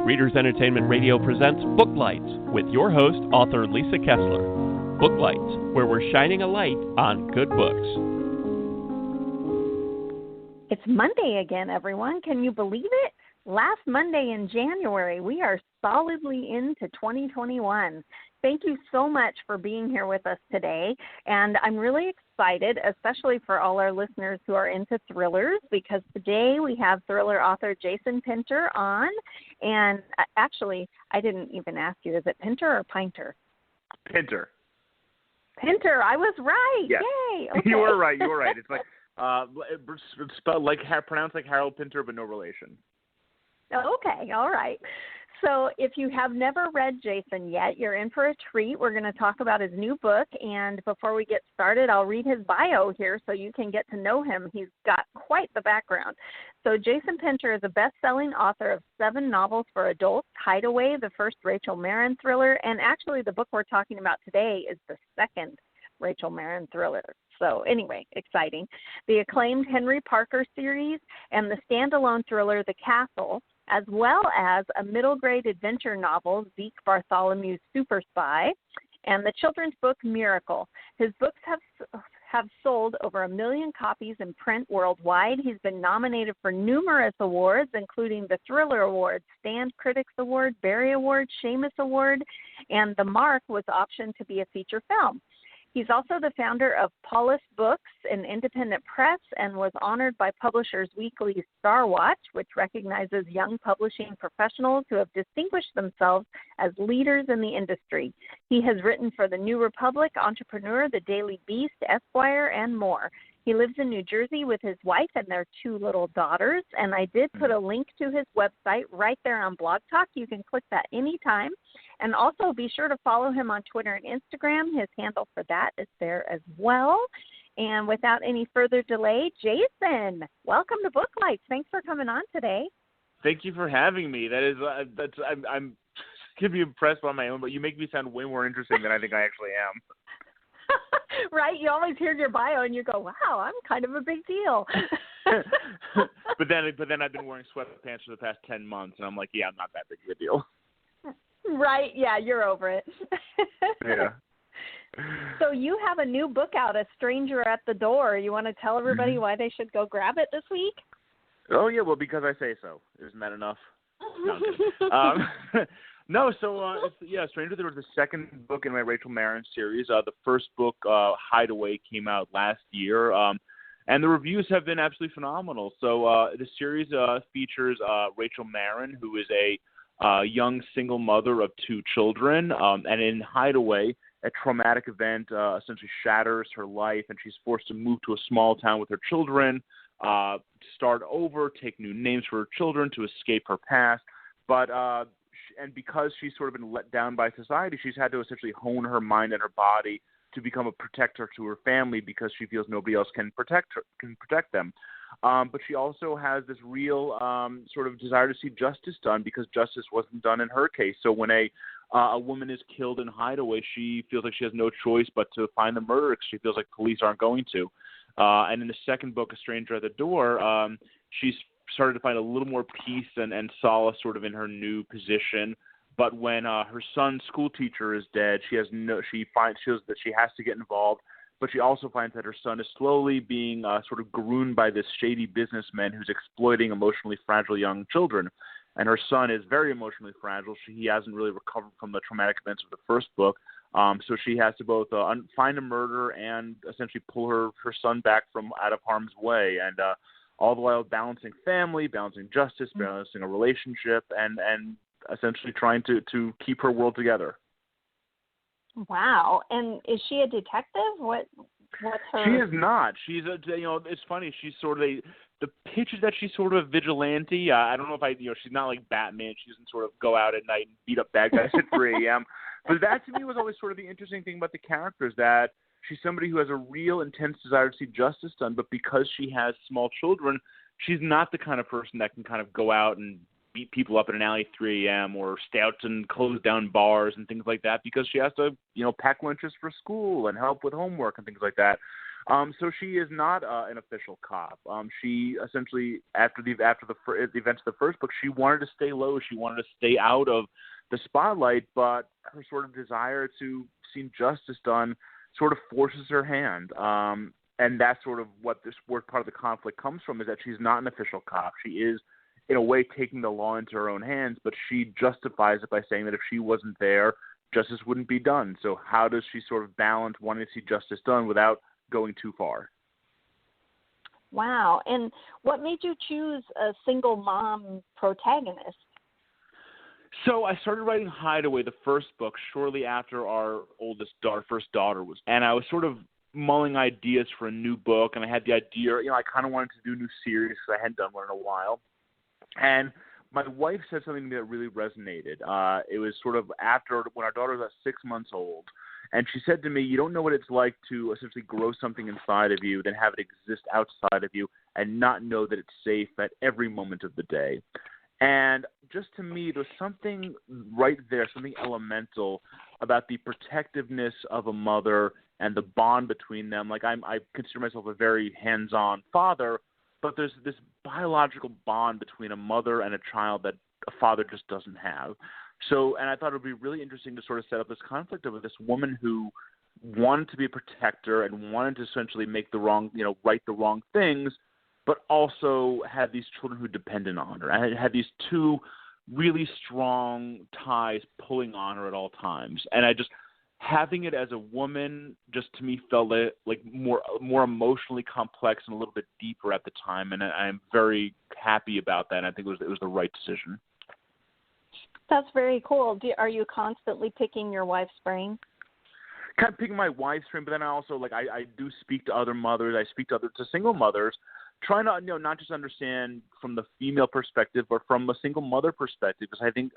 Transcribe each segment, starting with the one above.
Readers Entertainment Radio presents Booklights with your host, author Lisa Kessler. Booklights, where we're shining a light on good books. It's Monday again, everyone. Can you believe it? Last Monday in January, we are solidly into 2021. Thank you so much for being here with us today. And I'm really excited, especially for all our listeners who are into thrillers, because today we have thriller author Jason Pinter on. And actually, I didn't even ask you, is it Pinter or Pinter? Pinter. Pinter, I was right. Yes. Yay. Okay. You were right. It's like it's spelled pronounced like Harold Pinter, but no relation. Okay, all right. So if you have never read Jason yet, you're in for a treat. We're going to talk about his new book, and before we get started, I'll read his bio here so you can get to know him. He's got quite the background. So Jason Pinter is a best-selling author of 7 novels for adults, Hideaway, the first Rachel Marin thriller, and actually the book we're talking about today is the second Rachel Marin thriller. So anyway, exciting. The acclaimed Henry Parker series and the standalone thriller The Castle, as well as a middle-grade adventure novel, Zeke Bartholomew's Super Spy, and the children's book Miracle. His books have sold over 1 million copies in print worldwide. He's been nominated for numerous awards, including the Thriller Award, Stand Critics Award, Barry Award, Shamus Award, and The Mark was optioned to be a feature film. He's also the founder of Paulus Books, an independent press, and was honored by Publishers Weekly's Star Watch, which recognizes young publishing professionals who have distinguished themselves as leaders in the industry. He has written for The New Republic, Entrepreneur, The Daily Beast, Esquire, and more. He lives in New Jersey with his wife and their 2 little daughters, and I did put a link to his website right there on Blog Talk. You can click that anytime. And also be sure to follow him on Twitter and Instagram. His handle for that is there as well. And without any further delay, Jason, welcome to Booklights. Thanks for coming on today. Thank you for having me. I'm can be impressed by my own, but you make me sound way more interesting than I think I actually am. Right? You always hear your bio and you go, wow, I'm kind of a big deal. But then I've been wearing sweatpants for the past 10 months, and I'm like, yeah, I'm not that big of a deal. Right. Yeah, you're over it. Yeah. So you have a new book out, A Stranger at the Door. You want to tell everybody why they should go grab it this week? Oh, yeah, well, because I say so. Isn't that enough? No, I'm kidding. No, so, Stranger there was the second book in my Rachel Marin series. The first book, Hideaway, came out last year, and the reviews have been absolutely phenomenal. So the series features Rachel Marin, who is a young single mother of 2 children, and in Hideaway, a traumatic event essentially shatters her life, and she's forced to move to a small town with her children, start over, take new names for her children to escape her past, but and because she's sort of been let down by society, she's had to essentially hone her mind and her body to become a protector to her family because she feels nobody else can protect them. But she also has this real sort of desire to see justice done because justice wasn't done in her case. So when a woman is killed in Hideaway, she feels like she has no choice but to find the murderer because she feels like police aren't going to. And in the second book, A Stranger at the Door, she's started to find a little more peace and solace sort of in her new position. But when her son's school teacher is dead, she feels that she has to get involved. But she also finds that her son is slowly being sort of groomed by this shady businessman who's exploiting emotionally fragile young children. And her son is very emotionally fragile. He hasn't really recovered from the traumatic events of the first book. So she has to both find a murderer and essentially pull her son back from out of harm's way. And all the while balancing family, balancing justice, balancing a relationship, and essentially trying to keep her world together. Wow. And is she a detective? What's her? She is not. She's it's funny. She's sort of the pitch is that she's sort of a vigilante. I don't know if she's not like Batman. She doesn't sort of go out at night and beat up bad guys at 3 a.m. But that to me was always sort of the interesting thing about the character is that she's somebody who has a real intense desire to see justice done, but because she has small children, she's not the kind of person that can kind of go out and beat people up in an alley at 3 a.m. or stay out and close down bars and things like that because she has to, pack lunches for school and help with homework and things like that. So she is not an official cop. She essentially, after the events of the first book, she wanted to stay low. She wanted to stay out of the spotlight, but her sort of desire to see justice done sort of forces her hand. And that's sort of where part of the conflict comes from, is that she's not an official cop. She is, in a way, taking the law into her own hands, but she justifies it by saying that if she wasn't there, justice wouldn't be done. So how does she sort of balance wanting to see justice done without going too far? Wow. And what made you choose a single mom protagonist? So I started writing Hideaway, the first book, shortly after our first daughter was, and I was sort of mulling ideas for a new book, and I had the idea, I kind of wanted to do a new series because I hadn't done one in a while. And my wife said something to me that really resonated. It was sort of after, when our daughter was 6 months old, and she said to me, you don't know what it's like to essentially grow something inside of you, then have it exist outside of you, and not know that it's safe at every moment of the day. And just to me, there's something right there, something elemental about the protectiveness of a mother and the bond between them. Like I consider myself a very hands-on father, but there's this biological bond between a mother and a child that a father just doesn't have. So, and I thought it would be really interesting to sort of set up this conflict of this woman who wanted to be a protector and wanted to essentially make the wrong, right the wrong things, but also had these children who depended on her. I had these two really strong ties pulling on her at all times. And having it as a woman just to me felt like more emotionally complex and a little bit deeper at the time. And I'm very happy about that. And I think it was the right decision. That's very cool. Are you constantly picking your wife's brain? Kind of picking my wife's brain, but then I also I do speak to other mothers. I speak to single mothers, trying to not just understand from the female perspective, but from a single mother perspective, because I think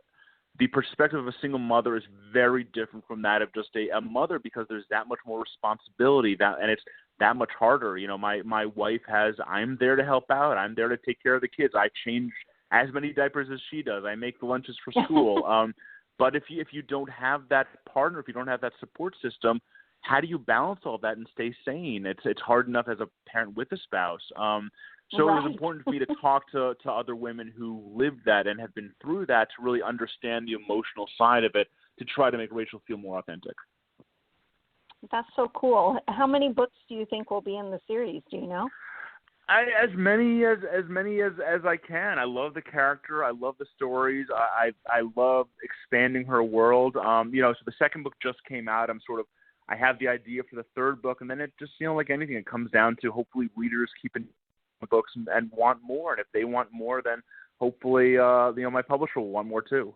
the perspective of a single mother is very different from that of just a mother, because there's that much more responsibility and it's that much harder. My wife I'm there to help out. I'm there to take care of the kids. I change as many diapers as she does. I make the lunches for school. But if you don't have that partner, if you don't have that support system, how do you balance all that and stay sane? It's hard enough as a parent with a spouse. So Right. It was important for me to talk to other women who lived that and have been through that to really understand the emotional side of it, to try to make Rachel feel more authentic. That's so cool. How many books do you think will be in the series? Do you know? As many as I can. I love the character. I love the stories. I love expanding her world. So the second book just came out. I have the idea for the third book, and then it just, like anything, it comes down to hopefully readers keeping the books and want more. And if they want more, then hopefully, my publisher will want more too.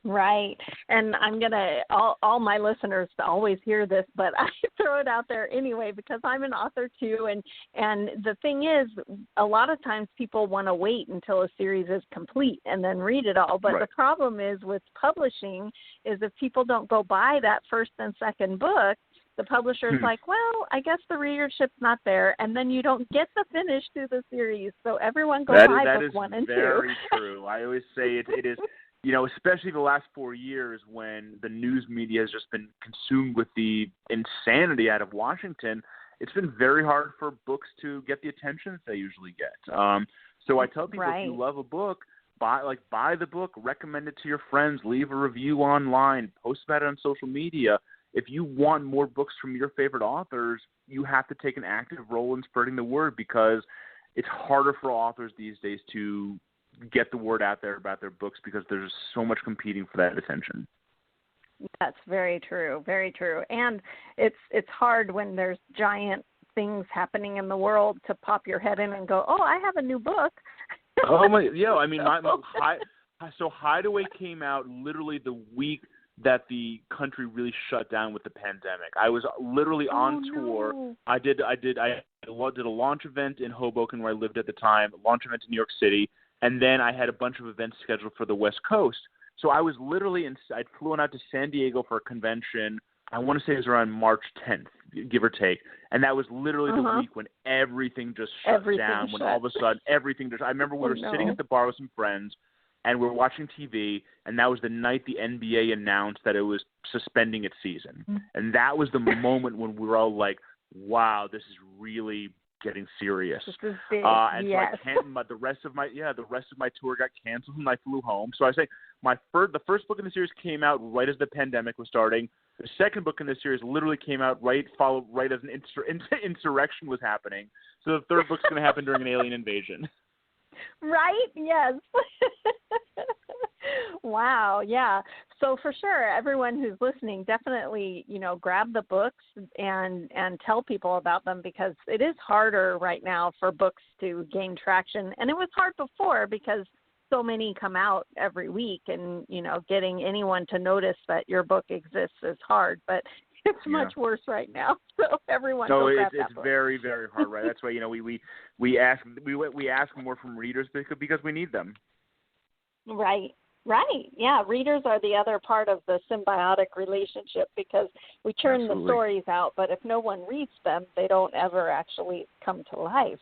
Right. And I'm going to, all my listeners always hear this, but I throw it out there anyway, because I'm an author too. And the thing is, a lot of times people want to wait until a series is complete and then read it all. But Right. The problem is with publishing is if people don't go buy that first and second book, the publisher's like, well, I guess the readership's not there, and then you don't get the finish to the series. So everyone go buy book 1 and 2. That is very true. I always say it is. Especially the last 4 years when the news media has just been consumed with the insanity out of Washington, it's been very hard for books to get the attention that they usually get. So I tell people, Right. If you love a book, buy the book, recommend it to your friends, leave a review online, post about it on social media. If you want more books from your favorite authors, you have to take an active role in spreading the word, because it's harder for authors these days to get the word out there about their books, because there's so much competing for that attention. That's very true, very true. And it's hard when there's giant things happening in the world to pop your head in and go, oh, I have a new book. Oh my, yeah. I mean, so Hideaway came out literally the week that the country really shut down with the pandemic. I was literally on tour. No. I did a launch event in Hoboken where I lived at the time, a launch event in New York City, and then I had a bunch of events scheduled for the West Coast. So I was literally I'd flown out to San Diego for a convention. I want to say it was around March 10th, give or take. And that was literally the week when everything just shut down, when all of a sudden everything just – I remember we were sitting at the bar with some friends, and we were watching TV, and that was the night the NBA announced that it was suspending its season. And that was the moment when we were all like, wow, this is really getting serious. This is big. And yes. so I can't. The rest of my tour got canceled, and I flew home. So I say the first book in the series came out right as the pandemic was starting. The second book in the series literally came out right as an insurrection was happening. So the third book's going to happen during an alien invasion. Right? Yes. Wow. Yeah. So for sure, everyone who's listening, definitely, grab the books and tell people about them, because it is harder right now for books to gain traction. And it was hard before because so many come out every week, and, getting anyone to notice that your book exists is hard, but it's much worse right now. So everyone go grab that book. It's very, very hard, right? That's why, we ask more from readers because we need them. Right. Yeah, readers are the other part of the symbiotic relationship, because we churn the stories out, but if no one reads them, they don't ever actually come to life,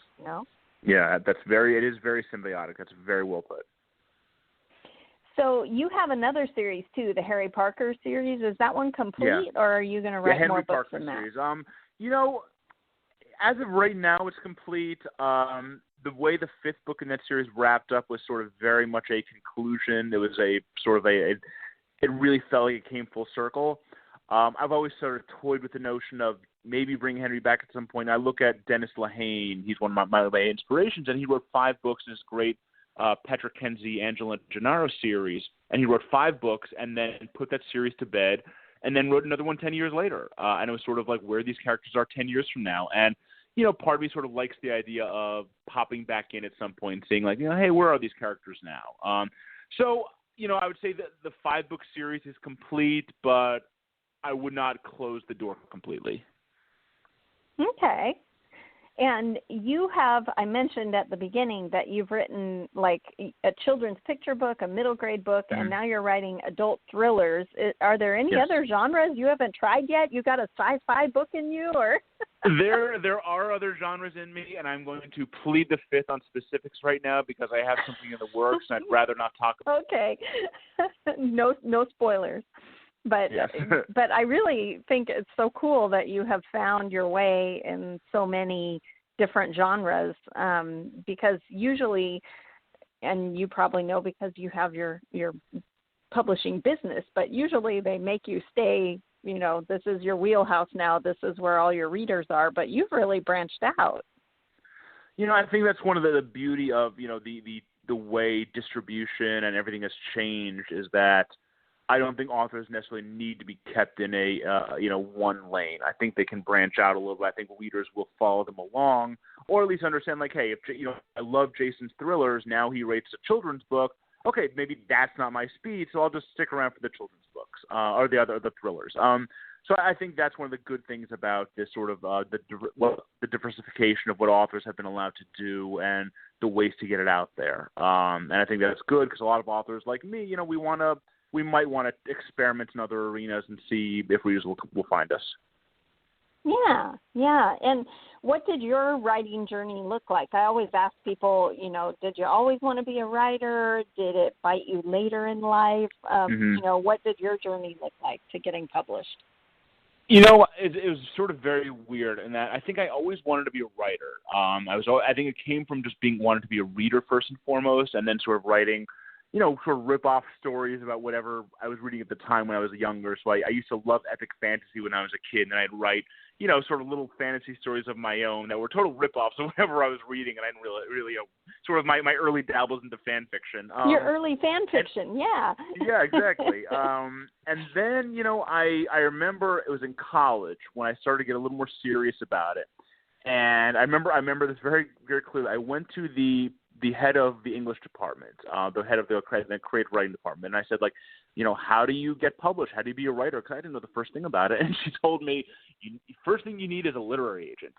Yeah, it is very symbiotic. That's very well put. So you have another series too, the Harry Parker series. Is that one complete, or are you going to write more books than that? Series. As of right now, it's complete. The way the fifth book in that series wrapped up was sort of very much a conclusion. It was it really felt like it came full circle. I've always sort of toyed with the notion of maybe bring Henry back at some point. I look at Dennis Lehane. He's one of my inspirations, and he wrote 5 books in his great Petra Kenzie, Angela Gennaro series, and he wrote 5 books and then put that series to bed, and then wrote another one 10 years later. And it was sort of like where these characters are 10 years from now. And, part of me sort of likes the idea of popping back in at some point and saying, like, hey, where are these characters now? So, I would say that the 5-book series is complete, but I would not close the door completely. Okay. And you have, I mentioned at the beginning that you've written like a children's picture book, a middle grade book, and now you're writing adult thrillers. Are there any other genres you haven't tried yet? You got a sci-fi book in you, or? There are other genres in me, and I'm going to plead the fifth on specifics right now because I have something in the works, and I'd rather not talk about it. Okay. No spoilers. But but I really think it's so cool that you have found your way in so many different genres, because usually, and you probably know because you have your publishing business, but usually they make you stay, this is your wheelhouse now, this is where all your readers are, but you've really branched out. I think that's one of the beauty of, the way distribution and everything has changed is that I don't think authors necessarily need to be kept in a one lane. I think they can branch out a little bit. I think readers will follow them along, or at least understand, like, hey, if I love Jason's thrillers, now he writes a children's book. Okay, maybe that's not my speed, so I'll just stick around for the children's books or the thrillers. So I think that's one of the good things about this sort of the diversification of what authors have been allowed to do and the ways to get it out there. And I think that's good because a lot of authors like me, we might want to experiment in other arenas and see if readers will find us. Yeah. And what did your writing journey look like? I always ask people, did you always want to be a writer? Did it bite you later in life? What did your journey look like to getting published? It was sort of very weird in that I think I always wanted to be a writer. I think it came from just wanted to be a reader first and foremost, and then sort of writing sort of rip off stories about whatever I was reading at the time when I was younger. So I used to love epic fantasy when I was a kid, and I'd write, sort of little fantasy stories of my own that were total rip offs of whatever I was reading, and I didn't really sort of my early dabbles into fan fiction. Your early fan fiction, yeah. Yeah, exactly. And then, I remember it was in college when I started to get a little more serious about it. And I remember this very, very clearly. I went to the head of the English department, the head of the creative writing department. And I said, how do you get published? How do you be a writer? Because I didn't know the first thing about it. And she told me, first thing you need is a literary agent.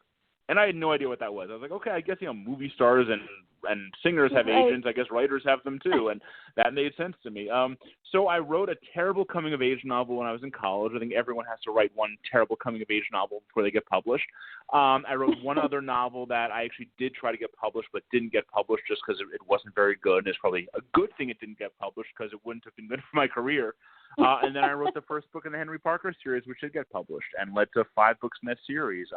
And I had no idea what that was. I was like, okay, I guess, movie stars and singers have agents. I guess writers have them too. And that made sense to me. So I wrote a terrible coming-of-age novel when I was in college. I think everyone has to write one terrible coming-of-age novel before they get published. I wrote one other novel that I actually did try to get published but didn't get published just because it wasn't very good. And it's probably a good thing it didn't get published because it wouldn't have been good for my career. And then I wrote the first book in the Henry Parker series, which did get published and led to 5 books in that series.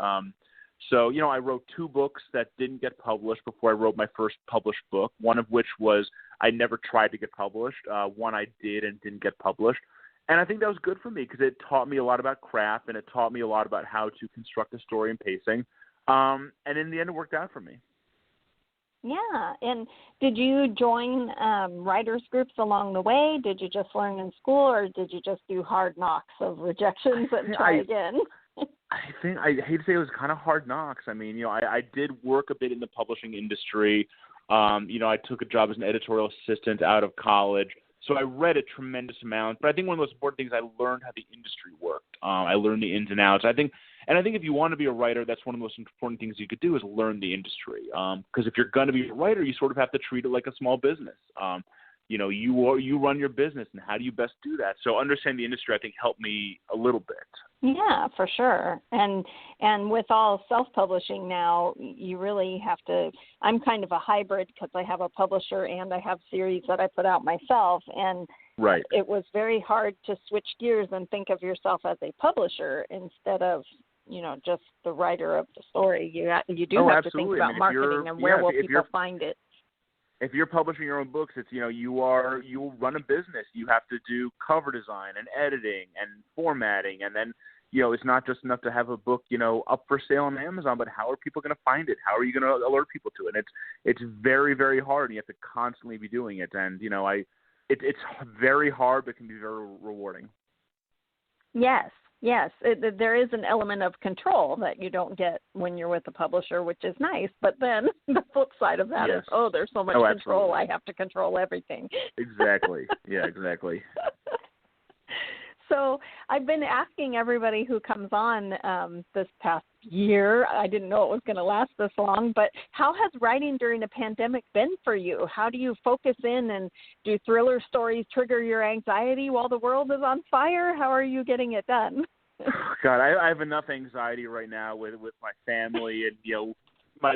So, I wrote 2 books that didn't get published before I wrote my first published book, one of which was I never tried to get published. One I did and didn't get published. And I think that was good for me because it taught me a lot about craft and it taught me a lot about how to construct a story and pacing. And in the end, it worked out for me. Yeah. And did you join writers groups along the way? Did you just learn in school, or did you just do hard knocks of rejections and try again? I hate to say it was kind of hard knocks. I mean, I did work a bit in the publishing industry. I took a job as an editorial assistant out of college. So I read a tremendous amount, but I think one of the most important things, I learned how the industry worked. I learned the ins and outs. I think if you want to be a writer, that's one of the most important things you could do is learn the industry. Because if you're going to be a writer, you sort of have to treat it like a small business. You run your business, and how do you best do that? So understanding the industry, I think, helped me a little bit. Yeah, for sure. And with all self-publishing now, you really have to – I'm kind of a hybrid because I have a publisher and I have series that I put out myself. And right. It was very hard to switch gears and think of yourself as a publisher instead of, just the writer of the story. You do have absolutely. to think about marketing and where will people find it. If you're publishing your own books, it's, you run a business. You have to do cover design and editing and formatting. And then, it's not just enough to have a book, up for sale on Amazon, but how are people going to find it? How are you going to alert people to it? It's very, very hard, and you have to constantly be doing it. And, it's very hard, but can be very rewarding. Yes. There is an element of control that you don't get when you're with a publisher, which is nice. But then the flip side of that is, there's so much control. I have to control everything. Exactly. Yeah, exactly. So I've been asking everybody who comes on this past year, I didn't know it was going to last this long, but how has writing during a pandemic been for you? How do you focus in, and do thriller stories trigger your anxiety while the world is on fire? How are you getting it done? God, I have enough anxiety right now with my family and, my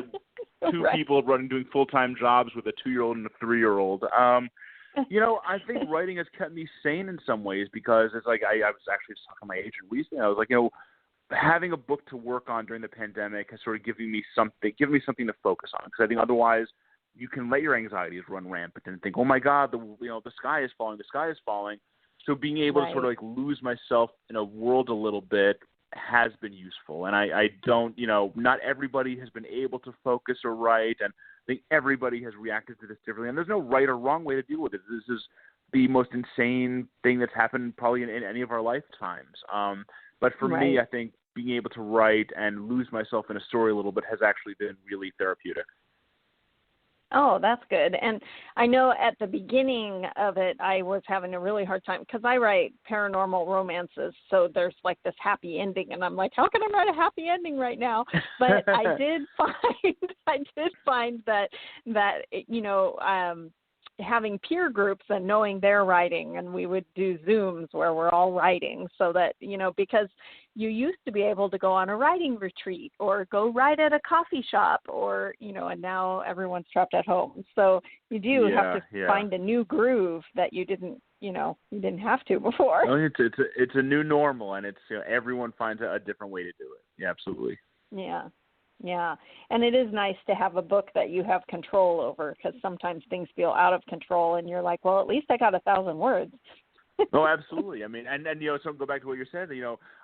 2 people doing full-time jobs with a 2-year-old and a 3-year-old. I think writing has kept me sane in some ways because it's like I was actually just talking to my agent recently. I was like, having a book to work on during the pandemic has sort of given me something to focus on. Because I think otherwise you can let your anxieties run rampant and think, oh my God, the sky is falling. So being able to sort of like lose myself in a world a little bit has been useful. And I don't, not everybody has been able to focus or write, and I think everybody has reacted to this differently. And there's no right or wrong way to deal with it. This is the most insane thing that's happened probably in any of our lifetimes. But for me, I think being able to write and lose myself in a story a little bit has actually been really therapeutic. Oh, that's good. And I know at the beginning of it, I was having a really hard time because I write paranormal romances. So there's like this happy ending, and I'm like, how can I write a happy ending right now? But I did find that having peer groups and knowing their writing, and we would do Zooms where we're all writing so that, because you used to be able to go on a writing retreat or go write at a coffee shop or, and now everyone's trapped at home. So you do have to find a new groove that you didn't have to before. Well, it's a new normal, and it's, everyone finds a different way to do it. Yeah, absolutely. Yeah, and it is nice to have a book that you have control over, because sometimes things feel out of control, and you're like, well, at least I got 1,000 words. Oh, absolutely. I mean, and so go back to what you said,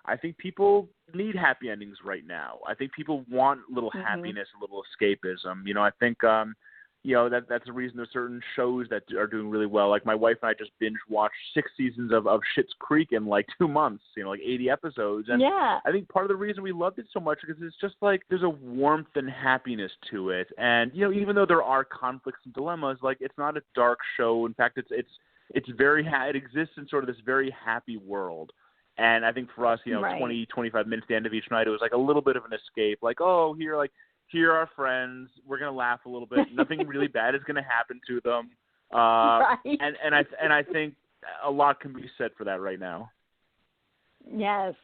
I think people need happy endings right now. I think people want a little happiness, a little escapism. I think, that's the reason there's certain shows that are doing really well. Like my wife and I just binge watched 6 seasons of Schitt's Creek in like 2 months, like 80 episodes. And I think part of the reason we loved it so much is it's just like there's a warmth and happiness to it. And, even though there are conflicts and dilemmas, like it's not a dark show. In fact, it's very, it exists in sort of this very happy world. And I think for us, 20, 25 minutes at the end of each night, it was like a little bit of an escape. Like, oh, here are friends. We're going to laugh a little bit. Nothing really bad is going to happen to them. And I think a lot can be said for that right now. Yes,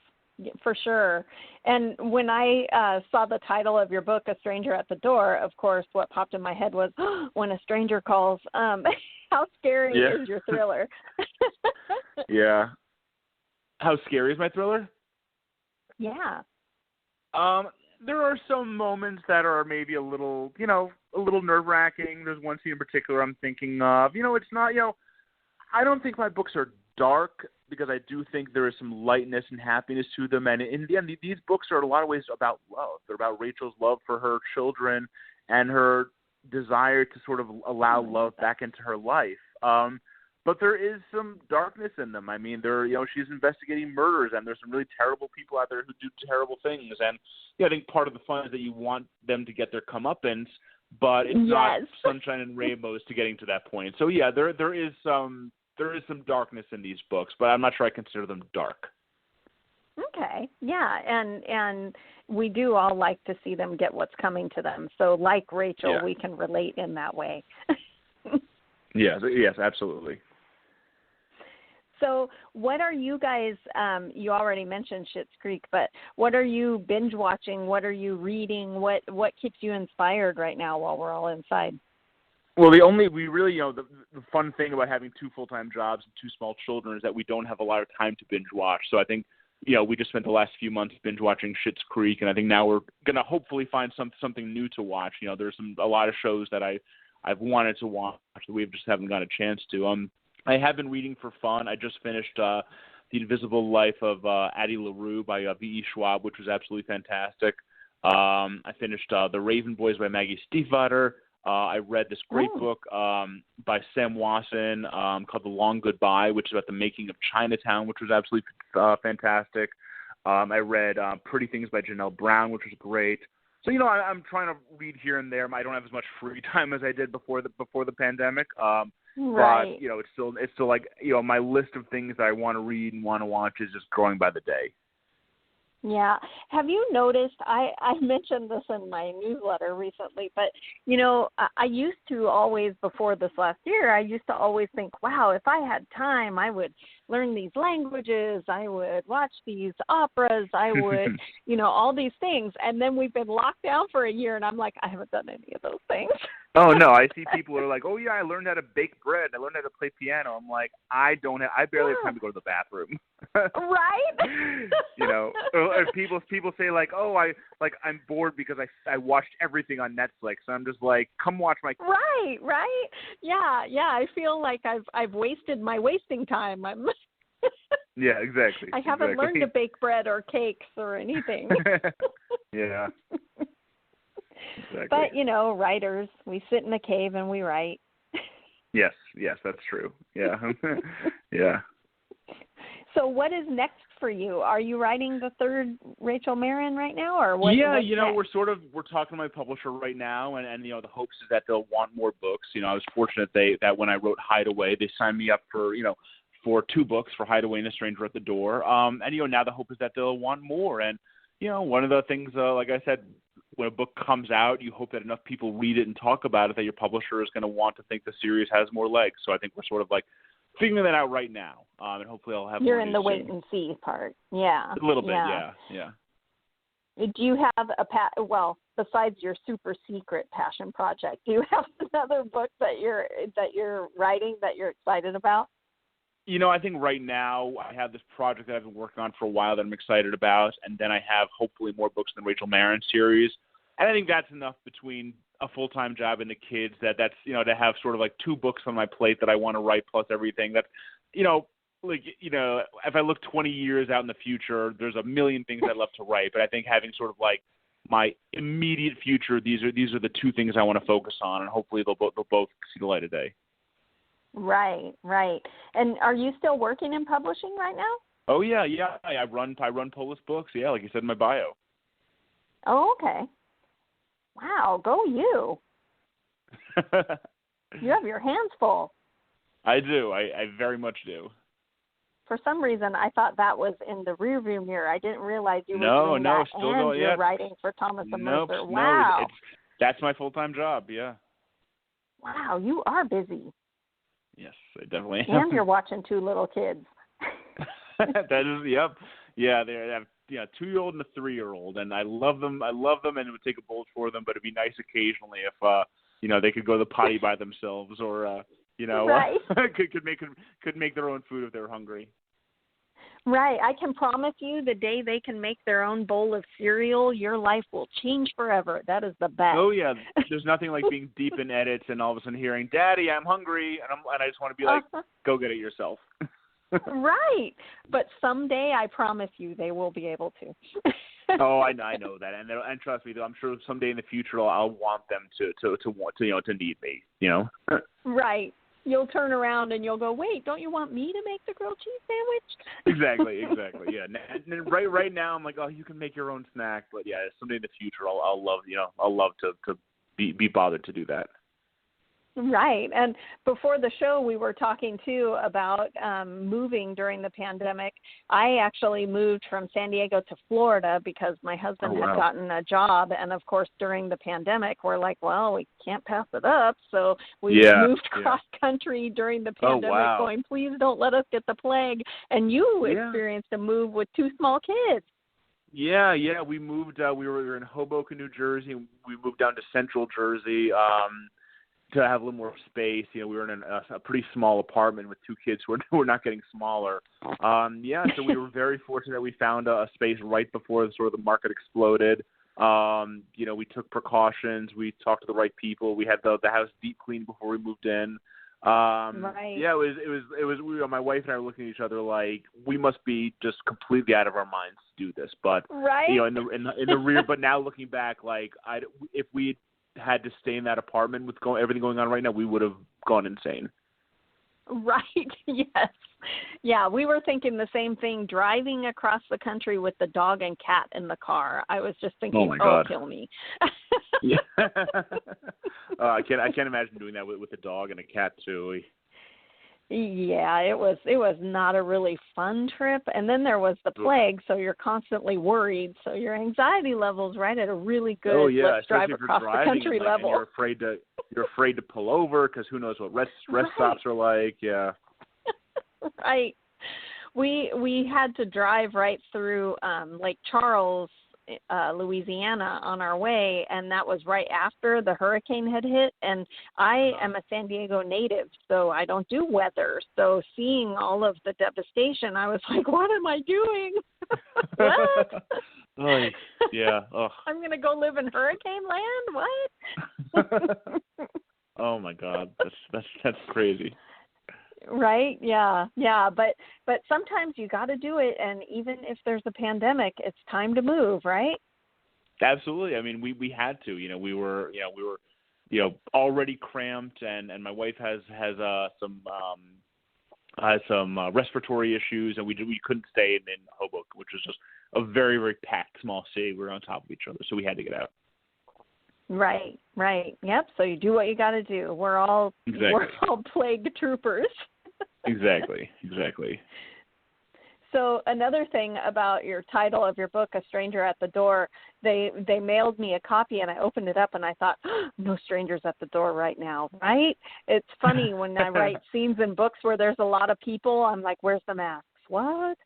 for sure. And when I saw the title of your book, A Stranger at the Door, of course, what popped in my head was, when a stranger calls. How scary is your thriller? Yeah. How scary is my thriller? Yeah. There are some moments that are maybe a little nerve-wracking. There's one scene in particular I'm thinking of. It's not, I don't think my books are dark because I do think there is some lightness and happiness to them. And in the end, these books are in a lot of ways about love. They're about Rachel's love for her children and her desire to sort of allow love back into her life. But there is some darkness in them. I mean, she's investigating murders, and there's some really terrible people out there who do terrible things. And I think part of the fun is that you want them to get their comeuppance, but it's not sunshine and rainbows to getting to that point. So yeah, there is some darkness in these books, but I'm not sure I consider them dark. Okay. Yeah, and we do all like to see them get what's coming to them. So like Rachel, we can relate in that way. Yes, absolutely. So what are you guys, you already mentioned Schitt's Creek, but what are you binge watching? What are you reading? What keeps you inspired right now while we're all inside? Well, the fun thing about having 2 full-time jobs and 2 small children is that we don't have a lot of time to binge watch. So I think, we just spent the last few months binge watching Schitt's Creek, and I think now we're going to hopefully find something new to watch. There's a lot of shows that I've wanted to watch that we just haven't got a chance to. I have been reading for fun. I just finished The Invisible Life of Addie LaRue by V.E. Schwab, which was absolutely fantastic. I finished The Raven Boys by Maggie Stiefvater. I read this great book by Sam Wasson called The Long Goodbye, which is about the making of Chinatown, which was absolutely fantastic. I read Pretty Things by Janelle Brown, which was great. So, I'm trying to read here and there. I don't have as much free time as I did before the pandemic. Right. But, it's still like, my list of things that I want to read and want to watch is just growing by the day. Yeah. Have you noticed, I mentioned this in my newsletter recently, but, I used to always, before this last year, I used to always think, wow, if I had time, I would learn these languages, I would watch these operas, I would, all these things. And then we've been locked down for a year, and I'm like, I haven't done any of those things. Oh, no, I see people who are like, oh, yeah, I learned how to bake bread. I learned how to play piano. I'm like, I barely have time to go to the bathroom. Right? Or people say like, oh, I'm bored because I watched everything on Netflix. So I'm just like, come watch my. Right. Yeah. I feel like I've wasted my wasting time. Yeah, exactly. I haven't learned to bake bread or cakes or anything. Yeah. Exactly. But, writers, we sit in a cave and we write. Yes, that's true. Yeah. Yeah. So what is next for you? Are you writing the 3rd Rachel Marin right now, or what? Yeah, what's next? we're talking to my publisher right now, and the hopes is that they'll want more books. I was fortunate that when I wrote Hideaway, they signed me up for 2 books, for Hideaway and A Stranger at the Door. And now the hope is that they'll want more. And one of the things, like I said, when a book comes out, you hope that enough people read it and talk about it that your publisher is going to want to think the series has more legs. So I think we're sort of like figuring that out right now, and hopefully I'll have. You're in the wait and see part, yeah. A little bit, yeah. Do you have besides your super secret passion project, do you have another book that you're writing that you're excited about? I think right now I have this project that I've been working on for a while that I'm excited about, and then I have hopefully more books in the Rachel Marin series. And I think that's enough between a full-time job and the kids that's, to have sort of like 2 books on my plate that I want to write plus everything. That's, if I look 20 years out in the future, there's a million things I'd love to write. But I think having sort of like my immediate future, these are the 2 things I want to focus on, and hopefully they'll both see the light of day. Right. And are you still working in publishing right now? Oh yeah. I run Polis Books. Yeah, like you said in my bio. Oh, okay. Wow, go you! You have your hands full. I do. I very much do. For some reason, I thought that was in the rearview mirror. I didn't realize you were doing that still and going, you're writing for Thomas and Mercer. Wow. No, that's my full-time job. Yeah. Wow, you are busy. Yes, I definitely am. And you're watching 2 little kids. That is, yep. Yeah, they have 2-year-old and a 3-year-old, and I love them, and it would take a bullet for them, but it'd be nice occasionally if they could go to the potty by themselves, or right. could make their own food if they're hungry. Right. I can promise you the day they can make their own bowl of cereal, your life will change forever. That is the best. Oh, yeah. There's nothing like being deep in edits and all of a sudden hearing, Daddy, I'm hungry, and I just want to be like, go get it yourself. Right. But someday, I promise you, they will be able to. Oh, I know that, and trust me, I'm sure someday in the future I'll want them to want to need me, Right. You'll turn around and you'll go, wait, don't you want me to make the grilled cheese sandwich? Exactly. Yeah. And right now I'm like, oh, you can make your own snack, but yeah, someday in the future I'll love to be bothered to do that. Right. And before the show, we were talking, too, about moving during the pandemic. I actually moved from San Diego to Florida because my husband had gotten a job. And, of course, during the pandemic, we're like, well, we can't pass it up. So we moved cross-country during the pandemic going, please don't let us get the plague. And you experienced a move with 2 small kids. Yeah. We moved. We were in Hoboken, New Jersey. We moved down to Central Jersey to have a little more space. We were in a pretty small apartment with 2 kids who were not getting smaller. So we were very fortunate that we found a space right before the market exploded. We took precautions. We talked to the right people. We had the house deep cleaned before we moved in. Right. Yeah, it was. My wife and I were looking at each other like we must be just completely out of our minds to do this. But right. In the rear. But now looking back, like if we had to stay in that apartment with everything going on right now, we would have gone insane. Right. Yes. Yeah, we were thinking the same thing, driving across the country with the dog and cat in the car. I was just thinking, oh my God, kill me. Yeah. I can't imagine doing that with a dog and a cat too. Yeah, it was not a really fun trip. And then there was the plague, so you're constantly worried. So your anxiety level's right at a really good let's drive across the country level. And you're afraid to pull over because who knows what rest stops are like. Yeah. Right. We had to drive right through Lake Charles, Louisiana on our way, and that was right after the hurricane had hit. And I am a San Diego native, so I don't do weather. So seeing all of the devastation, I was like, what am I doing? What? Oh, yeah. Oh. I'm going to go live in hurricane land? What? Oh, my God. That's crazy. Right? Yeah. But sometimes you got to do it, and even if there's a pandemic, it's time to move, right? Absolutely. I mean, we had to. We were already cramped, and my wife has some respiratory issues, and we couldn't stay in Hoboken, which was just a very, very packed small city. We were on top of each other, so we had to get out. Right. Yep. So you do what you got to do. We're all plague troopers. Exactly. So another thing about your title of your book, A Stranger at the Door, they mailed me a copy, and I opened it up, and I thought, no strangers at the door right now, right? It's funny when I write scenes in books where there's a lot of people, I'm like, where's the masks? What?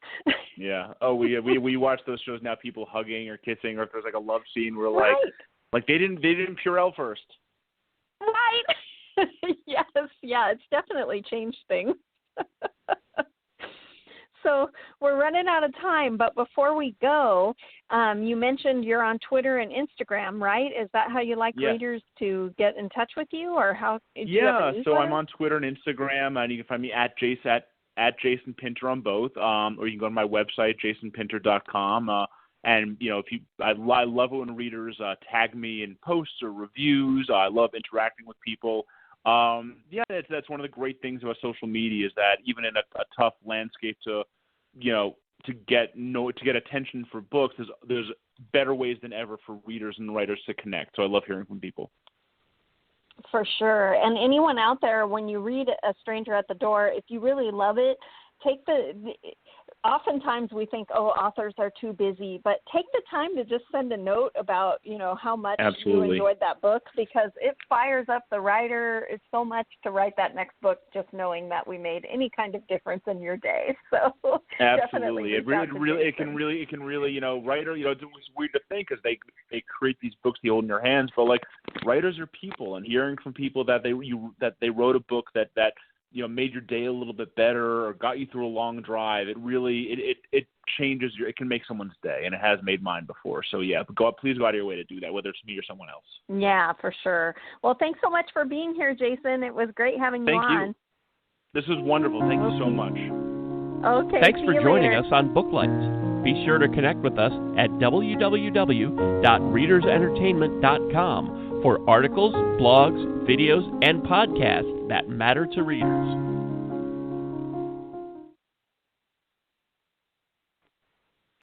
Yeah. Oh, we watch those shows now, people hugging or kissing, or if there's like a love scene, we're like they didn't Purell first. Right. Yes. Yeah. It's definitely changed things. So we're running out of time, but before we go, you mentioned you're on Twitter and Instagram, right? Is that how you like readers to get in touch with you, or how? Yeah. So I'm on Twitter and Instagram, and you can find me at Jason Pinter on both, or you can go to my website, jasonpinter.com. And I love it when readers tag me in posts or reviews. I love interacting with people. That's one of the great things about social media is that even in a tough landscape to get attention for books, there's better ways than ever for readers and writers to connect. So I love hearing from people. For sure. And anyone out there, when you read A Stranger at the Door, if you really love it, oftentimes we think, authors are too busy, but take the time to just send a note about, how much you enjoyed that book, because it fires up the writer. It's so much to write that next book, just knowing that we made any kind of difference in your day. So absolutely, it can really, writer, it's weird to think because they create these books you hold in your hands, but like writers are people, and hearing from people that they wrote a book that made your day a little bit better or got you through a long drive, it really it changes it can make someone's day, and it has made mine before. So yeah, please go out of your way to do that, whether it's me or someone else. Yeah, for sure. Well, thanks so much for being here, Jason. It was great having you on. Thank you. This was wonderful. Thank you so much. Okay. Thanks for joining later. us on Booklights. Be sure to connect with us at www.readersentertainment.com for articles, blogs, videos, and podcasts that matter to readers.